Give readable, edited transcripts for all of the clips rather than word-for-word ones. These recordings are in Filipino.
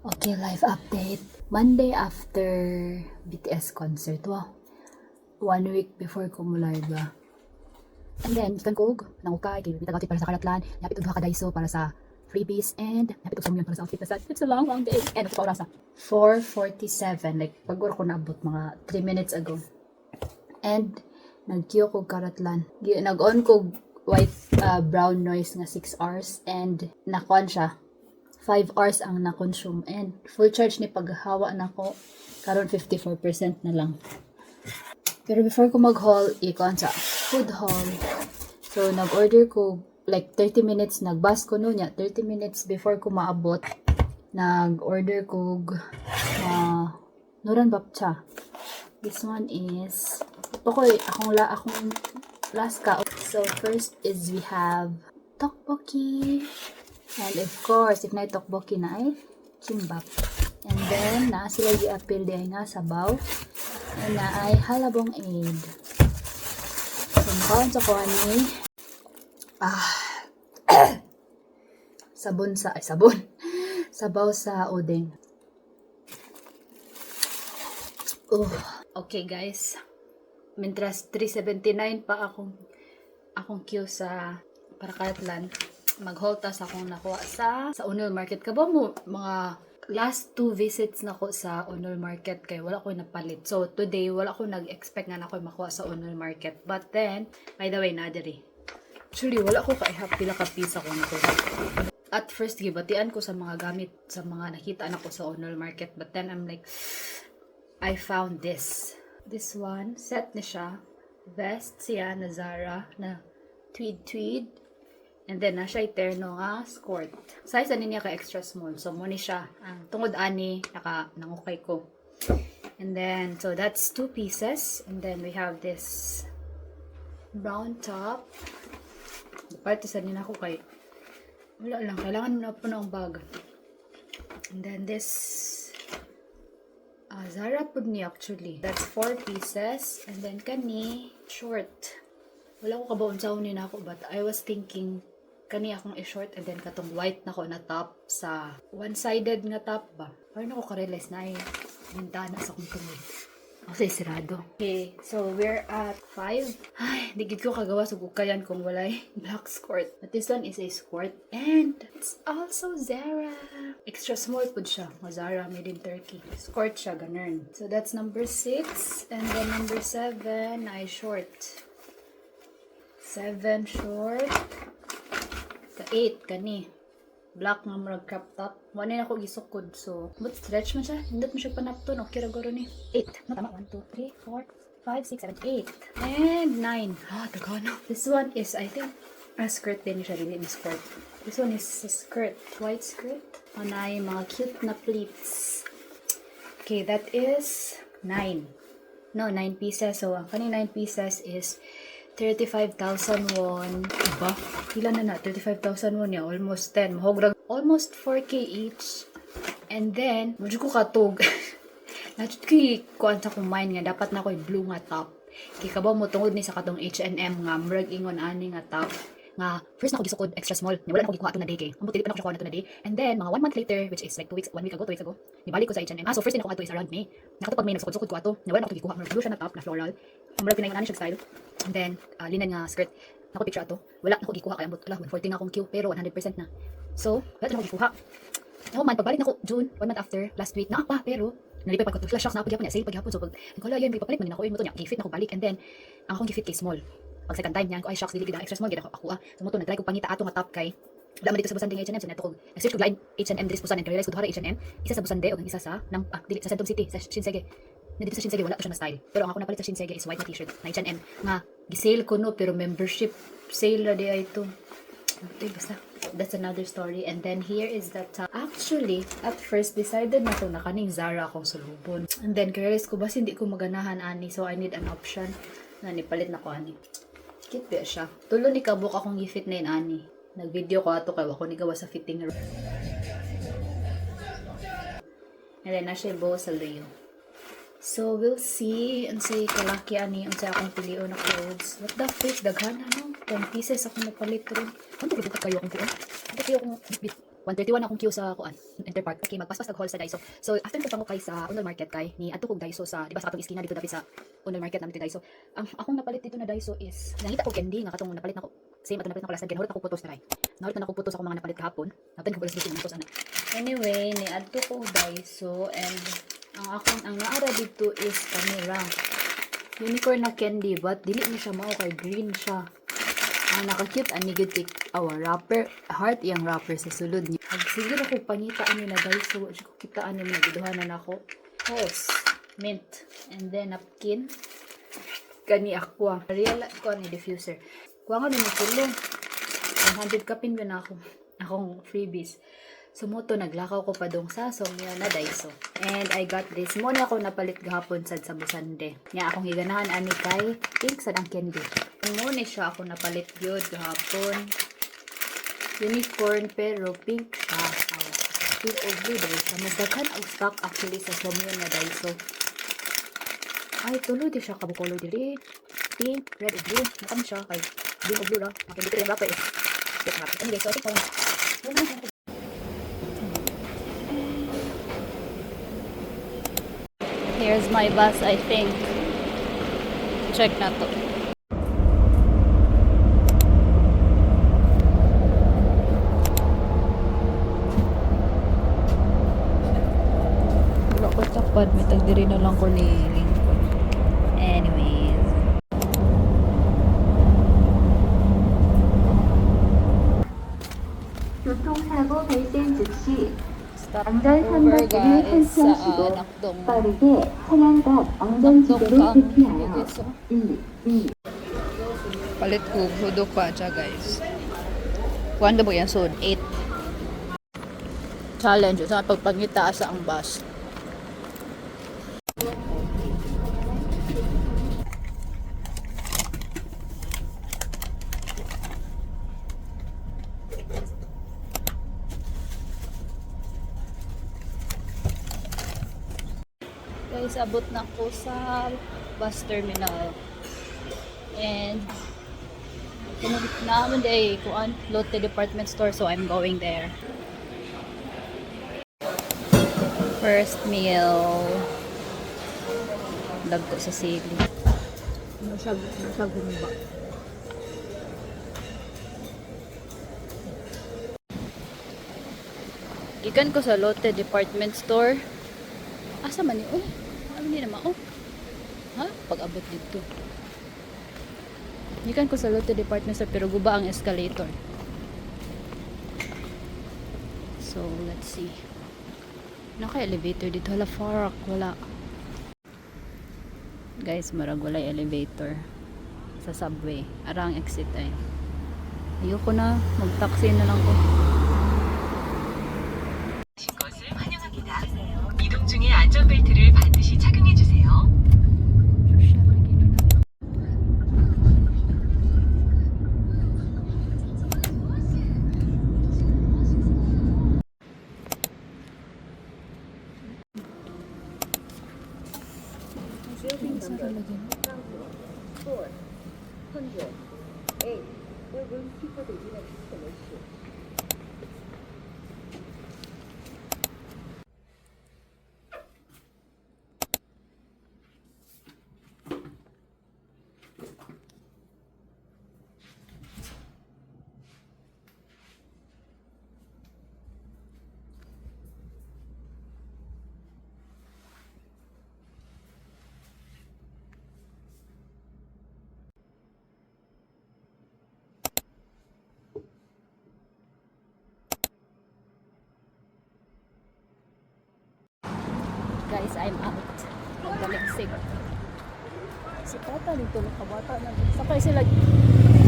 Okay, live update. Monday after BTS concert. Wow. 1 week before ko mo live ba. And then, ikan ko, nangukay, kitagati para sa karatlan, napit og kadaiso para sa freebies, and napit og sumyon para sa outfit. It's a long, long day. And ito pa orasa. 4:47. Like, pag-ura ko naabot mga 3 minutes ago. And, nag-queue ko karatlan. Nag-on ko white brown noise nga 6 hours, and nakuan siya. 5 hours ang na-consume, and full charge ni paghawa na ko karon 54% na lang. Pero before ko mag-haul, ikon sa food haul. So nag-order ko like 30 minutes, nag-bus ko noon 30 minutes before ko maabot. Nag-order ko Noran Bapcha. This one is akong last ka. So first is we have tteokbokki. And of course, if na tteokbokki na ay kimbap. And then, na sila i-appeal din nga sabaw. And na ay halabong aid. So, mukhaan sa kuha ni sabon. Sabaw sa udeng. Okay guys. Mintras 379 pa akong queue sa Parakatlan. Mag-haul sa akong nakuha sa Unol Market. Kaba mo, mga last 2 visits na ko sa Unol Market kay wala ko napalit. So, today, wala ko nag-expect nga na ko makuha sa Unol Market. But then, by the way, nadiri. Actually, wala ko ka-ihap pila ka piece ako na ko. At first, gibatian ko sa mga gamit, sa mga nakita na ko sa Unol Market. But then, I'm like, I found this. This one, set na siya. Vest siya na Zara, na tweed. And then, na siya terno nga skirt. Size ani niya ka extra small. So, mo ni siya. Ang tungod ani, nangukay ko. And then, so that's 2 pieces. And then, we have this brown top. Parte sa nila ko kay wala lang. Kailangan mo na po ng bag. And then, this Zara po niya actually. That's 4 pieces. And then, kani, short. Wala ko kabaon sa unin ako. But I was thinking, kani akong i-short and then katong white na ko na top sa one-sided nga top ba. Parang ako ka-realize na ay bintana sa kong tungod. Kasi sirado. Okay, so we're at 5. Ay, digid ko kagawa sa bukayan kung walay black skirt. But this one is a skirt and it's also Zara. Extra small po siya. Zara made in Turkey. Skirt siya, ganun. So that's number 6. And then number 7 ay short. 7 short. Ka-8 kani. Black nga murag crop top. Wala na ako gisukod. So, but stretch man siya. Hindot mo siya panapton. Okay, ragoro ni. 8. No, tama. 1, 2, 3, 4, 5, 6, 7, 8. And 9. Tagano. This one is, I think, a skirt din siya. Dili ni skirt. This one is a skirt. White skirt. Anay, mga cute na pleats. Okay, that is 9. No, 9 pieces. So, ang kani 9 pieces is 35,000 won. Diba? Ilan na 35,000 won niya. Almost 10. Mahugrag. Almost 4K each. And then, medyo ko katog. Nachot ko kuan sa kong mind nga. Dapat na ko blue nga top. Kaya kabaw mo tungod ni sa katong H&M nga. Murag ingon ani nga top. Nga, first na ko gisukod extra small. Wala na ko gikuha ito na day kay. Ang buti pa na ko siya kuha na ito na day. And then, mga 1 month later, which is like 2 weeks ago, nibalik ko sa H&M. So first din ako ato is around May. Nakatupag May, nagsukod-sukod ko ato. Wala na ko gikuha. Murag blue siya na top, na floral. Murag pinaingon siya style. And then, linen nga skirt. Nako picture ato. Wala na ko gikuha kaya ambot. 140 na akong queue, pero 100% na. So, wala na ko gikuha. Ako man, pagbalik na ko June, 1 month after, last week, na pa, pero nalipay pag flash shocks na ako gyapon niya, sale paghapon. So pag nagkala yan, may papalit man ako yung moto niya, gifit na ko balik, and then ang akong gifit kay small. Pag second time niya, ko ay shocks dili gid extra small gid ako. So moto nagtry ko pangita ato nga top kay wala man dito sa Busande ng H&M, so nato ko nag-search ko line H&M diri sa Busande, realize ko duha H&M, isa sa Busande ug isa sa dili sa Centrum City sa Shinsege. Na dito sa Shinsege wala to siya na style. Pero ang ako napalit sa Shinsege is white na t-shirt na H&M nga gisale ko no, pero membership sale ra di ay to. Okay, basta. That's another story. And then here is the top. Actually, at first, decided na to na kaning Zara akong sulubon. And then, realize ko, basta hindi ko maganahan ani. So, I need an option na nipalit na ko ani. Cute ba siya? Tulo ni kabuk akong gifit na yun ani. Nag-video ko ato kaya ako ni gawa sa fitting room. And then, na siya bow sa Leo. So, we'll see. Unsay kalaki ani, unsay akong pilion na clothes. What the frick? Daghan na no? 10 pieces ako napalit rin. Ano ba kayo akong puon? Ano kayo akong bit? 1:31 akong queue sa kuan Interpark. Okay, magpaspas nag-haul sa Daiso. So after ko pango kay sa Unol Market kay ni adto kog Daiso sa di ba sa katong iskina dito dapit sa Unol Market namin Daiso. Ang akong napalit dito na Daiso is nangita ko candy nga katong napalit nako. Same ato napalit nako last time. Nahulot ako putos na ray. Nahulot na ako putos ako mga napalit kahapon. Natin ko balas dito ng putos ana. Anyway, ni adto ko Daiso and ang naara dito is kanira. Unicorn na candy but dili ni siya mao kay green siya. Naka-cute ani gud tik our wrapper heart yang wrapper sa sulod niya. Sige ako panita ani na guys so ko kita ani na giduhanan ako. Hose, mint and then napkin kani aqua. Real ko ni diffuser. Kuha nga ni tulong. 100 kapin ba na ako. Akong freebies. Sumuto naglakaw ko pa dong sa Somya na Daiso. And I got this. Muna ako napalit gahapon sad sa Busande. Nya akong higanahan ani kay pink sad ang candy. Muna siya ako napalit yun gahapon. Unicorn pero pink siya. Pink o blue dahil siya. Mas daghan ang stock actually sa Somya na Daiso. Ay, tulo di siya kabukolor dili. Pink, red, o blue. Nakam siya kay pink o blue lang. Makindito yung wrapper eh. Anyway, so I think here's my bus, I think. Check na to. Wala ko tapad. May tagdiri na lang ko ni Lincoln. Anyways. 교통사고 발생 즉시 Stop 안전선박을 설치하시고 빠르게 차량과 안전지대로 대피하여 112 Palit ko, hudok pa siya guys. Kuhan ba yan soon? 8. Challenge sa pagpangita sa ang bus. Guys, abot na ko sa bus terminal. And naman day kuan Lotte department store so I'm going there. First meal. Dagko sa sili. Masyag gumba. Gikan ko sa Lotte department store. Asa man ni? Oh, ano ni naman? Oh. Ha? Pag-abot dito. Gikan ko sa Lotte department store pero guba ang escalator. So, let's see. Naka-elevator dito. Hala, farak. Wala. Guys, marag wala elevator sa subway. Arang exit ay. Ayoko na. Mag-taxi na lang ko. 것을 환영합니다. 이동 중에 안전벨트를 반드시 착용해 주세요. Guys, I'm out. Magdaligsig. Si Tata dito nakabata na. Sakay sila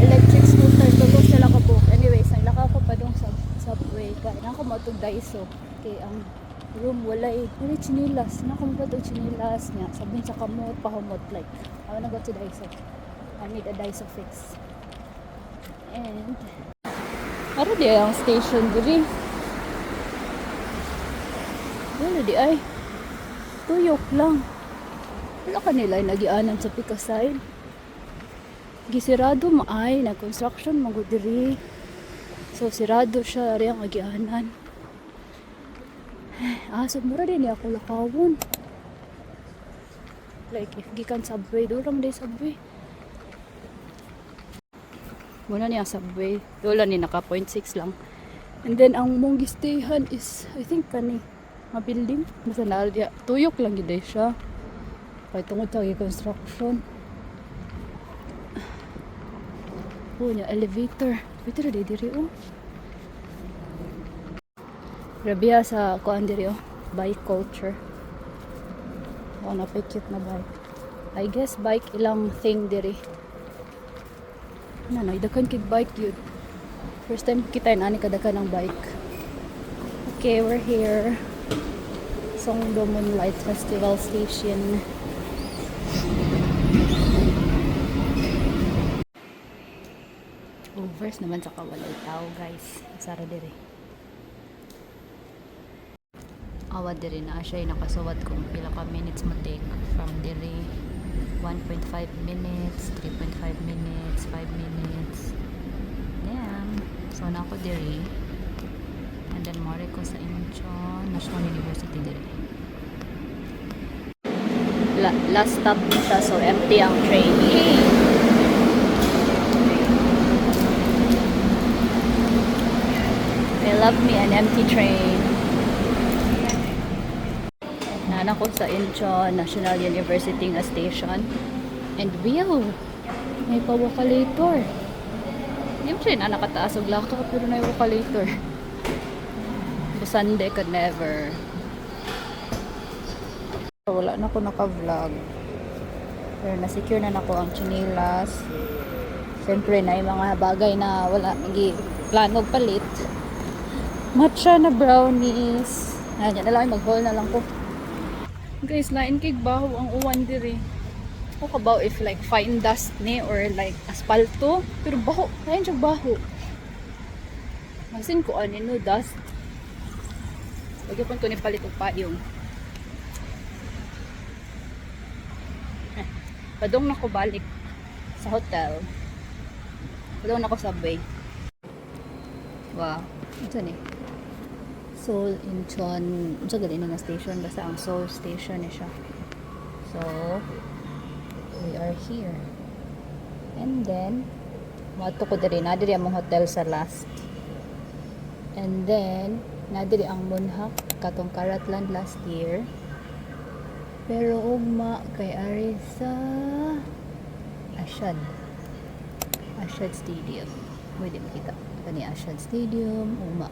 electric scooter. Tulog sila kabuk. Anyways, naglaka ko pa dong sa subway. Kaya nako matong Daiso. Okay, ang room walay chinilas. Nako mo itong chinilas niya. Sabihin sa kamot, pahumot. Like, I wanna go to Daiso. I need a Daiso fix. And ano di ang station diri? Ano di ay? Tuyok lang. Wala ka nila nagianan sa Pikasay. Gisirado maay, nag-construction magudiri. So sirado siya rin ang agianan. So mura din ako lakawon. Like, if gikan subway, doon day subway. Muna niya subway. Doon ni naka 0.6 lang. And then, ang mong gistayhan is, I think, kani, mga building. Basta na, tuyok lang yun siya. Kaya tungod sa construction. Oh, niya, elevator. Elevator na diri, oh. Grabe sa kuan diri, oh. Bike culture. Oh, napikit na bike. I guess bike ilang thing diri. Ano, nagdakan kig bike yun. First time kita na ani kadakan ng bike. Okay, we're here. Songdo Moonlight Festival Station. Overs naman sa kawalay tao, guys. Sara diri. Awad diri na siya nakasuwat kung pila ka minutes mo take from diri. 1.5 minutes, 3.5 minutes, 5 minutes. Damn. So na ako diri. And then more ko sa Incheon National University diri. Last stop na siya, so empty ang train. I love me an empty train. Nana ko sa Incheon National University nga station. And view, may pa-vocalator. Siyempre na nakataas og lakaw pero na yung vocalator. Sunday could never. Wala na ko naka-vlog. Pero na-secure na nako ang chinilas. Siyempre na yung mga bagay na wala nagi plano palit. Matcha na brownies. Ayan na lang, mag-haul na lang ko. Guys, lain kay baho ang uwan diri. O kabaw if like fine dust ni or like asfalto. Pero baho, lain siya baho. Masin ko ani no dust. Lagi pon ko ni palit og payong. Padong na ko balik sa hotel. Padong na ko subway. Wow, ito ni. Seoul Incheon, sa gali na station, basta ang Seoul station ni siya. So, we are here. And then, mato ko diri, nadiri ang hotel sa last. And then, nadiri ang Munhak, katong Karatlan last year. Pero ugma kay ari sa Ashad Stadium. Pwede makita kani Ashad Stadium, ugma.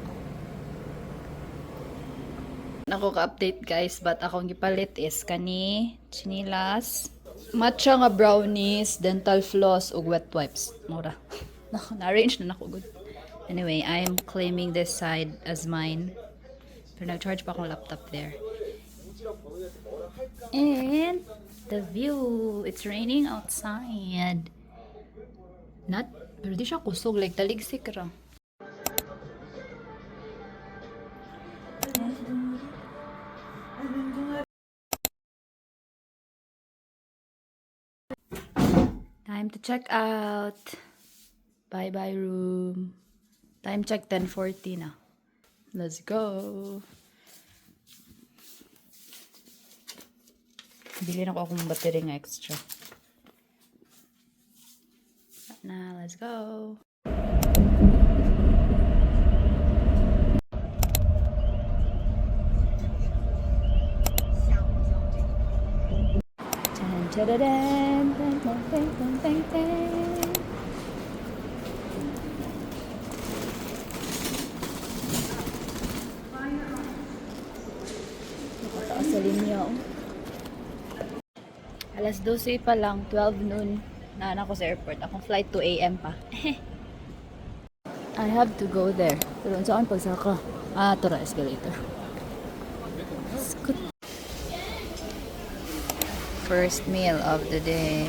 Nako ka-update guys, but akong gipalit is kani chinilas, matcha nga brownies, dental floss ug wet wipes. Mura. Na-arrange na nako good. Anyway, I am claiming this side as mine. Pero nag-charge pa akong laptop there. And the view, it's raining outside. Not, pero di siya kusog, like taligsik ra. Time to check out. Bye bye room. Time check 10:40 na. Let's go. Bili na ko akong battery nga extra. Na, let's go. Tadadam, bang, bang, bang, bang, bang, bang. Nakataas sa linya, oh. Alas 12 pa lang, 12 noon. Na ako sa airport. Akong flight 2 AM pa. I have to go there. Pero saan pagsaka? Ito na, escalator. Scoot. First meal of the day.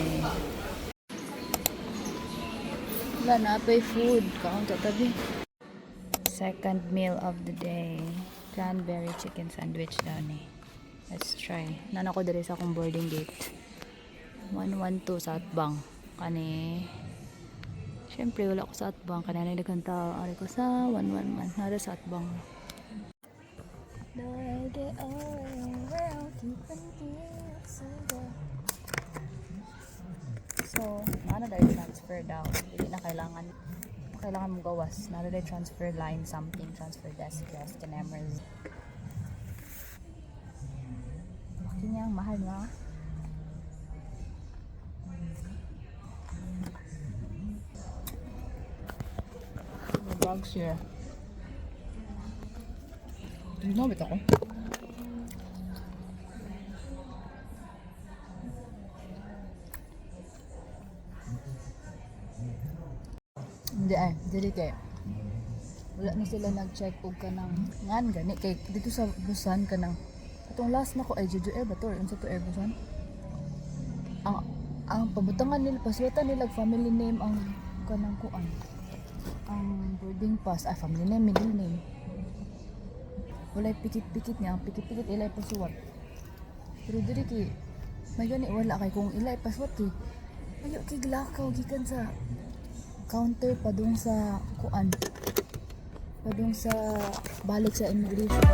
Wala na pa food. Kaon sa tabi. Second meal of the day. Cranberry chicken sandwich daw ni. Let's try. Nana ko dali sa akong boarding gate. 112 sa Atbang. Kani. Siyempre wala ko sa Atbang. Kanina nagkanta. Ari ko sa 111. Nara sa Atbang. So, ano dahil transfer daw. Hindi na kailangan mong gawas. Ano dahil transfer line, something, transfer desk, kiosk, and emerald. Bakit niya ang mahal nga? May bags here. Ginamit ako. Hindi dili kay wala na sila nag-check og kanang ngan gani kay dito sa Busan kanang atong last na ko ay Jeju Air ba to or unsa to Air Busan ang pabutangan nila pasutan nila family name ang kanang kuan ang boarding pass family name middle name wala pikit-pikit niya ang pikit-pikit ilay pasuwat pero diri kay may gani wala kay kung ilay pasuwat kay ayo kay glakaw gikan sa counter padung sa kuan padung sa balik sa immigration.